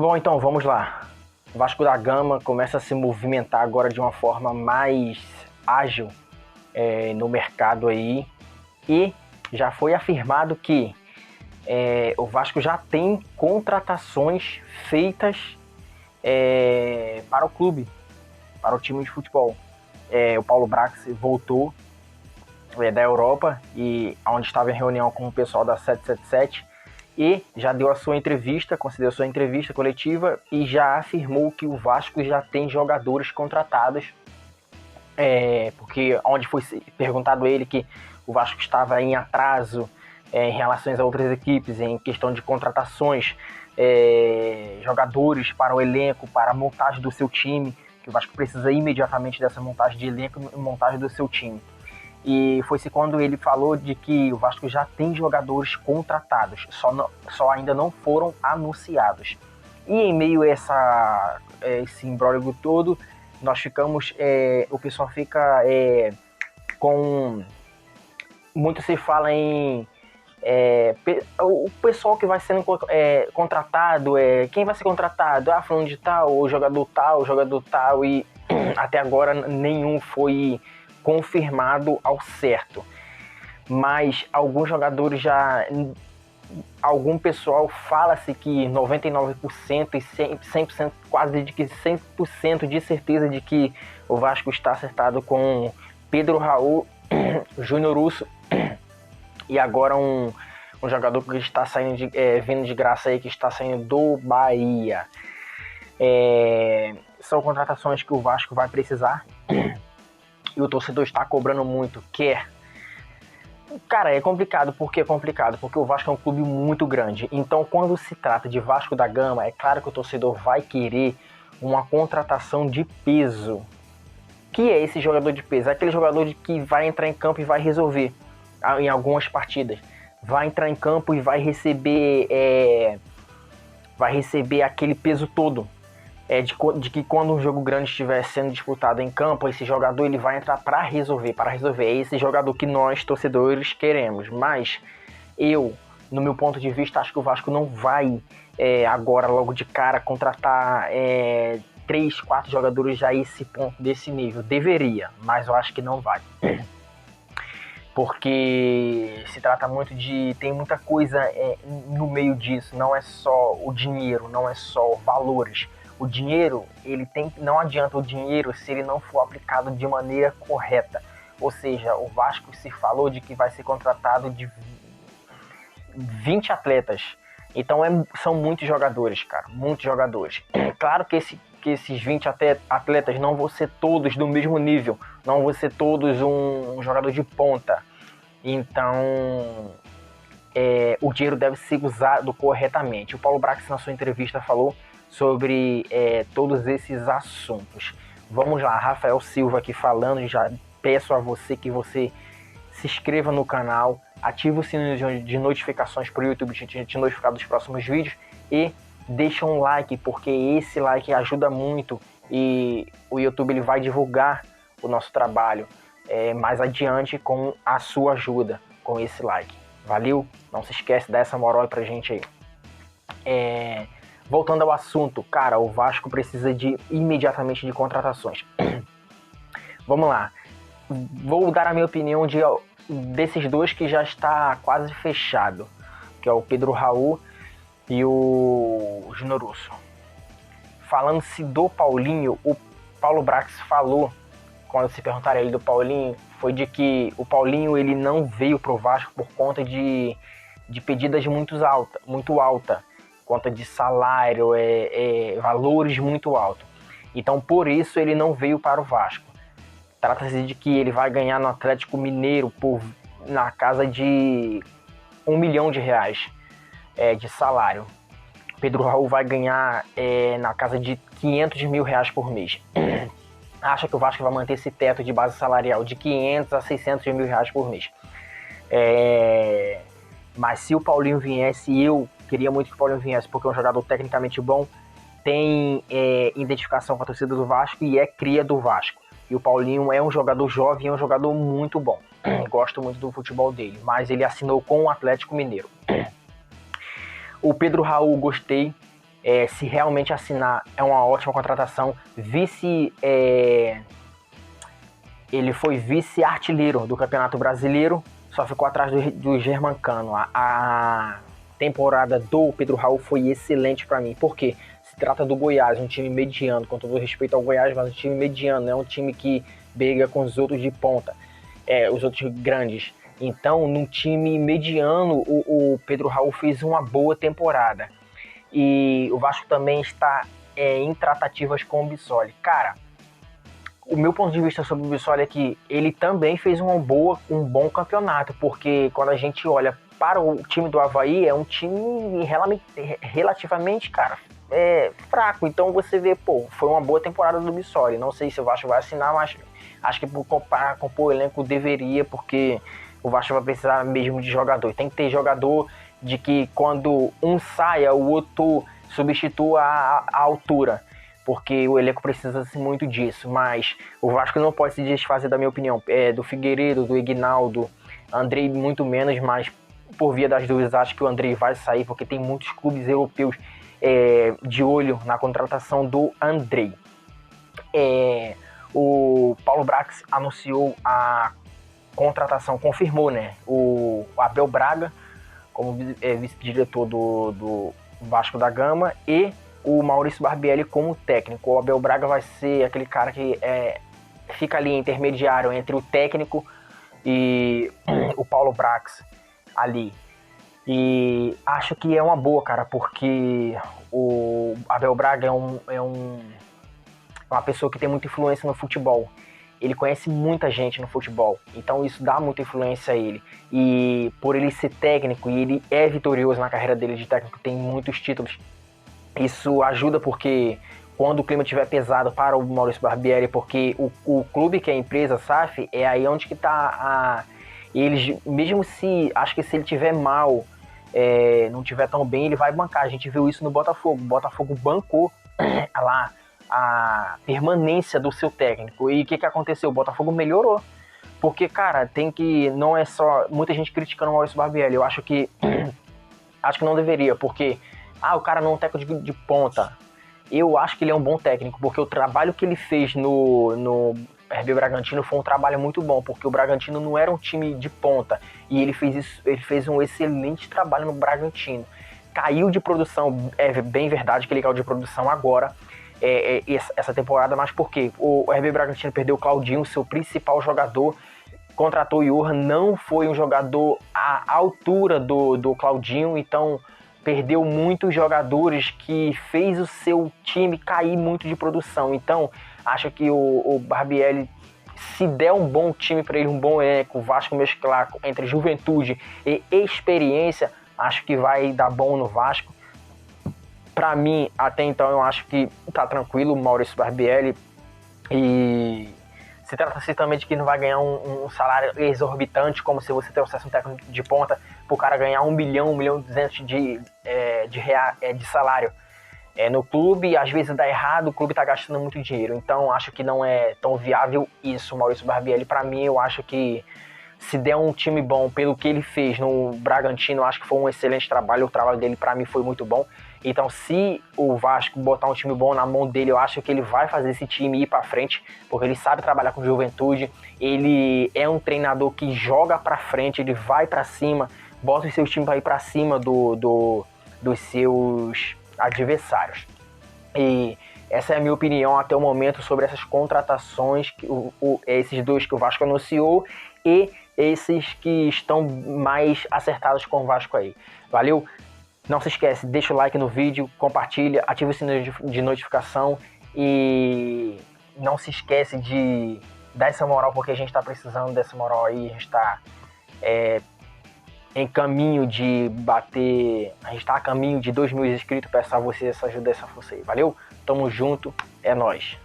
Bom, então vamos lá. O Vasco da Gama começa a se movimentar agora de uma forma mais ágil no mercado aí, e já foi afirmado que o Vasco já tem contratações feitas para o clube, para o time de futebol. O Paulo Brax voltou da Europa, e onde estava em reunião com o pessoal da 777, e já deu a sua entrevista, concedeu a sua entrevista coletiva e já afirmou que o Vasco já tem jogadores contratados, porque onde foi perguntado a ele que o Vasco estava em atraso em relação a outras equipes, em questão de contratações, jogadores para o elenco, para a montagem do seu time, que o Vasco precisa imediatamente dessa montagem de elenco e montagem do seu time. E foi-se quando ele falou de que o Vasco já tem jogadores contratados, só ainda não foram anunciados. E em meio a esse imbróglio todo, nós ficamos, o pessoal fica com... Muito se fala em... o pessoal que vai sendo contratado, quem vai ser contratado? Falando de tal, jogador tal, e até agora nenhum foi confirmado ao certo. Mas alguns jogadores já... Algum pessoal fala-se que 99% e 100%, quase de que 100% de certeza de que o Vasco está acertado com Pedro Raul, Júnior Urso, e agora um jogador que está saindo vindo de graça aí, que está saindo do Bahia. São contratações que o Vasco vai precisar, e o torcedor está cobrando muito. Cara, é complicado. Por que é complicado? Porque o Vasco é um clube muito grande. Então, quando se trata de Vasco da Gama, é claro que o torcedor vai querer uma contratação de peso. Que é esse jogador de peso? É aquele jogador que vai entrar em campo e vai resolver em algumas partidas. Vai entrar em campo e vai receber aquele peso todo. De que quando um jogo grande estiver sendo disputado em campo, esse jogador ele vai entrar para resolver. É esse jogador que nós, torcedores, queremos. Mas no meu ponto de vista, acho que o Vasco não vai agora, logo de cara, contratar 3, 4 jogadores já desse nível. Deveria, mas eu acho que não vai. Porque se trata muito tem muita coisa no meio disso. Não é só o dinheiro, não é só valores. O dinheiro, não adianta o dinheiro se ele não for aplicado de maneira correta. Ou seja, o Vasco se falou de que vai ser contratado de 20 atletas. Então são muitos jogadores, cara, muitos jogadores. Claro que esses 20 atletas não vão ser todos do mesmo nível, não vão ser todos um jogador de ponta. Então, o dinheiro deve ser usado corretamente. O Paulo Brax, na sua entrevista, falou sobre todos esses assuntos. Vamos lá, Rafael Silva aqui falando. Já peço a você que você se inscreva no canal, ative o sininho de notificações para o YouTube te notificar dos próximos vídeos, e deixa um like, porque esse like ajuda muito e o YouTube ele vai divulgar o nosso trabalho mais adiante com a sua ajuda, com esse like. Valeu? Não se esquece, dá essa moral aí pra gente aí. Voltando ao assunto, cara, o Vasco precisa imediatamente de contratações. Vamos lá. Vou dar a minha opinião desses dois que já está quase fechado, que é o Pedro Raul e o Júnior Urso. Falando-se do Paulinho, o Paulo Brax falou, quando se perguntaram a ele do Paulinho, foi de que o Paulinho ele não veio pro Vasco por conta de pedidas muito alta, conta de salário, valores muito altos. Então, por isso, ele não veio para o Vasco. Trata-se de que ele vai ganhar no Atlético Mineiro na casa de R$1 milhão de salário. Pedro Raul vai ganhar na casa de R$500 mil por mês. Acha que o Vasco vai manter esse teto de base salarial de R$500 a R$600 mil por mês. Mas se o Paulinho viesse, eu queria muito que o Paulinho viesse, porque é um jogador tecnicamente bom, tem identificação com a torcida do Vasco e é cria do Vasco. E o Paulinho é um jogador jovem, é um jogador muito bom. Gosto muito do futebol dele, mas ele assinou com o Atlético Mineiro. O Pedro Raul, gostei. Se realmente assinar, é uma ótima contratação. Ele foi vice-artilheiro do Campeonato Brasileiro, só ficou atrás do Germancano. A temporada do Pedro Raul foi excelente para mim, porque se trata do Goiás, um time mediano, com todo respeito ao Goiás, mas um time mediano, é um time que briga com os outros de ponta, os outros grandes. Então, num time mediano, o Pedro Raul fez uma boa temporada. E o Vasco também está em tratativas com o Bissoli. Cara, o meu ponto de vista sobre o Bissoli é que ele também fez um bom campeonato, porque quando a gente olha para o time do Avaí, é um time relativamente, cara, fraco. Então você vê, foi uma boa temporada do Bissoli. Não sei se o Vasco vai assinar, mas acho que por compor o elenco deveria, porque o Vasco vai precisar mesmo de jogador. Tem que ter jogador de que quando um saia, o outro substitua a altura, porque o elenco precisa muito disso. Mas o Vasco não pode se desfazer, da minha opinião, do Figueiredo, do Ignaldo, Andrei muito menos, mas por via das dúvidas acho que o Andrei vai sair, porque tem muitos clubes europeus de olho na contratação do Andrei. O Paulo Brax anunciou a contratação, confirmou, né, o Abel Braga como vice-diretor do Vasco da Gama e o Maurício Barbieri como técnico. O Abel Braga vai ser aquele cara que fica ali intermediário entre o técnico e o Paulo Brax ali. E acho que é uma boa, cara, porque o Abel Braga é uma pessoa que tem muita influência no futebol. Ele conhece muita gente no futebol, então isso dá muita influência a ele. E por ele ser técnico, e ele é vitorioso na carreira dele de técnico, tem muitos títulos, isso ajuda, porque quando o clima estiver pesado para o Maurício Barbieri, porque o clube que é a empresa, SAF, é aí onde que tá eles, mesmo se, acho que se ele tiver mal, não tiver tão bem, ele vai bancar. A gente viu isso no Botafogo. O Botafogo bancou lá a permanência do seu técnico. E o que aconteceu? O Botafogo melhorou. Porque, cara, não é só muita gente criticando o Maurício Barbieri. Eu acho que não deveria, porque o cara não é um técnico de ponta. Eu acho que ele é um bom técnico, porque o trabalho que ele fez no RB Bragantino foi um trabalho muito bom, porque o Bragantino não era um time de ponta, e ele fez um excelente trabalho no Bragantino. Caiu de produção, é bem verdade que ele caiu de produção agora, essa temporada, mas por quê? O RB Bragantino perdeu o Claudinho, seu principal jogador, contratou o Johan, não foi um jogador à altura do Claudinho, então perdeu muitos jogadores que fez o seu time cair muito de produção. Então, acho que o Barbieri, se der um bom time para ele, um bom elenco, o Vasco mesclar entre juventude e experiência, acho que vai dar bom no Vasco. Para mim, até então, eu acho que tá tranquilo o Maurício Barbieri, e se trata-se também de que não vai ganhar um salário exorbitante, como se você trouxesse um técnico de ponta pro cara ganhar 1 milhão, 1 milhão e 200 de salário no clube. Às vezes dá errado, o clube tá gastando muito dinheiro. Então acho que não é tão viável isso, Maurício Barbieri. Para mim, eu acho que se der um time bom, pelo que ele fez no Bragantino, eu acho que foi um excelente trabalho. O trabalho dele, para mim, foi muito bom. Então, se o Vasco botar um time bom na mão dele, eu acho que ele vai fazer esse time ir para frente, porque ele sabe trabalhar com juventude, ele é um treinador que joga para frente, ele vai para cima, bota os seus times para ir para cima dos seus adversários. E essa é a minha opinião até o momento sobre essas contratações, esses dois que o Vasco anunciou e esses que estão mais acertados com o Vasco aí. Valeu? Não se esquece, deixa o like no vídeo, compartilha, ativa o sininho de notificação e não se esquece de dar essa moral, porque a gente está precisando dessa moral aí. A gente está em caminho de bater, a gente está a caminho de 2.000 inscritos. Peço a você essa ajuda, essa força aí. Valeu? Tamo junto, é nóis.